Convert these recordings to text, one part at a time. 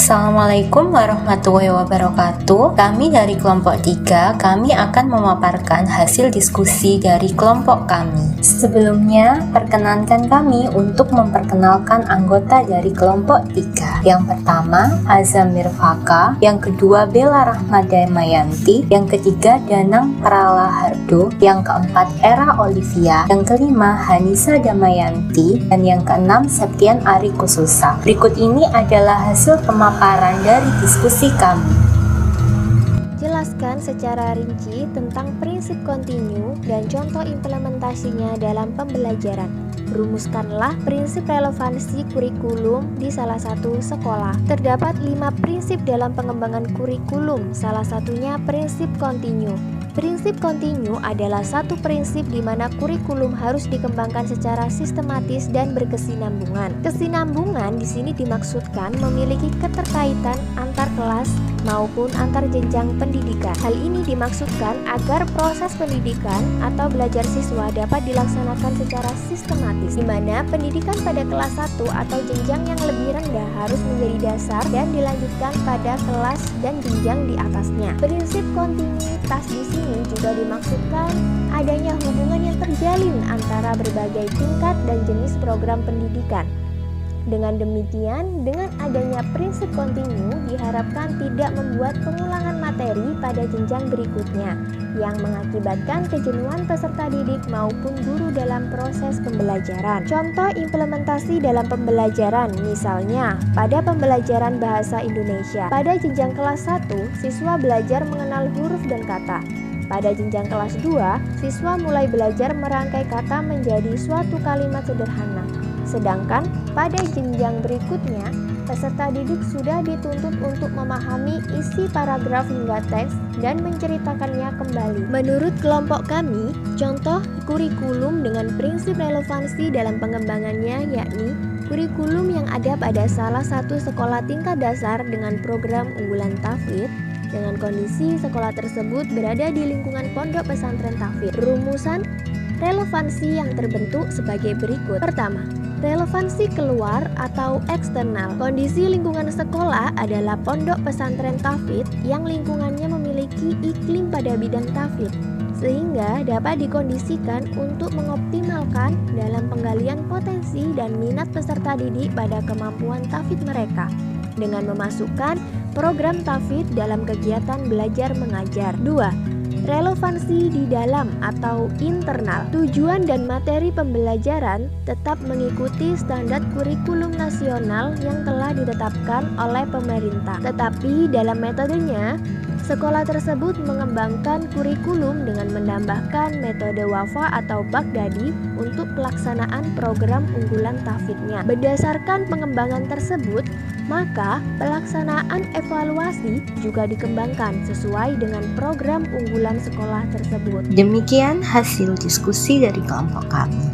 Assalamualaikum warahmatullahi wabarakatuh. Kami dari kelompok 3, kami akan memaparkan hasil diskusi dari kelompok kami. Sebelumnya, perkenankan kami untuk memperkenalkan anggota dari kelompok 3. Yang pertama, Azam Mirfaka, yang kedua Bella Rahmadamayanti, yang ketiga Danang Pralahardo, yang keempat Era Olivia, yang kelima Hanisa Damayanti, dan yang keenam Septian Ari Kususa. Berikut ini adalah hasil pemaparan dari diskusi kami. Jelaskan secara rinci tentang prinsip kontinu dan contoh implementasinya dalam pembelajaran. Rumuskanlah prinsip relevansi kurikulum di salah satu sekolah. Terdapat 5 prinsip dalam pengembangan kurikulum, salah satunya prinsip kontinu. Prinsip kontinu adalah satu prinsip di mana kurikulum harus dikembangkan secara sistematis dan berkesinambungan. Kesinambungan di sini dimaksudkan memiliki keterkaitan antar kelas maupun antar jenjang pendidikan. Hal ini dimaksudkan agar proses pendidikan atau belajar siswa dapat dilaksanakan secara sistematis, di mana pendidikan pada kelas 1 atau jenjang yang lebih rendah harus menjadi dasar dan dilanjutkan pada kelas dan jenjang di atasnya. Prinsip kontinuitas di sini juga dimaksudkan adanya hubungan yang terjalin antara berbagai tingkat dan jenis program pendidikan. Dengan demikian, dengan adanya prinsip kontinu diharapkan tidak membuat pengulangan materi pada jenjang berikutnya yang mengakibatkan kejenuhan peserta didik maupun guru dalam proses pembelajaran. Contoh implementasi dalam pembelajaran, misalnya pada pembelajaran bahasa Indonesia. Pada jenjang kelas 1, siswa belajar mengenal huruf dan kata. Pada jenjang kelas 2, siswa mulai belajar merangkai kata menjadi suatu kalimat sederhana. Sedangkan pada jenjang berikutnya, peserta didik sudah dituntut untuk memahami isi paragraf hingga teks dan menceritakannya kembali. Menurut kelompok kami, contoh kurikulum dengan prinsip relevansi dalam pengembangannya yakni kurikulum yang ada pada salah satu sekolah tingkat dasar dengan program unggulan tahfidz dengan kondisi sekolah tersebut berada di lingkungan pondok pesantren tahfidz. Rumusan relevansi yang terbentuk sebagai berikut. Pertama, relevansi keluar atau eksternal. Kondisi lingkungan sekolah adalah pondok pesantren tahfidz yang lingkungannya memiliki iklim pada bidang tahfidz, sehingga dapat dikondisikan untuk mengoptimalkan dalam penggalian potensi dan minat peserta didik pada kemampuan tahfidz mereka dengan memasukkan program tahfidz dalam kegiatan belajar mengajar. 2. Relevansi di dalam atau internal. Tujuan dan materi pembelajaran tetap mengikuti standar kurikulum nasional yang telah ditetapkan oleh pemerintah. Tetapi dalam metodenya, sekolah tersebut mengembangkan kurikulum dengan menambahkan metode WAFA atau Baghdadi untuk pelaksanaan program unggulan tahfidznya. Berdasarkan pengembangan tersebut, maka pelaksanaan evaluasi juga dikembangkan sesuai dengan program unggulan sekolah tersebut. Demikian hasil diskusi dari kelompok kami.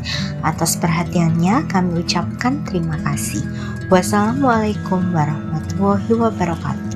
Atas perhatiannya kami ucapkan terima kasih. Wassalamualaikum warahmatullahi wabarakatuh.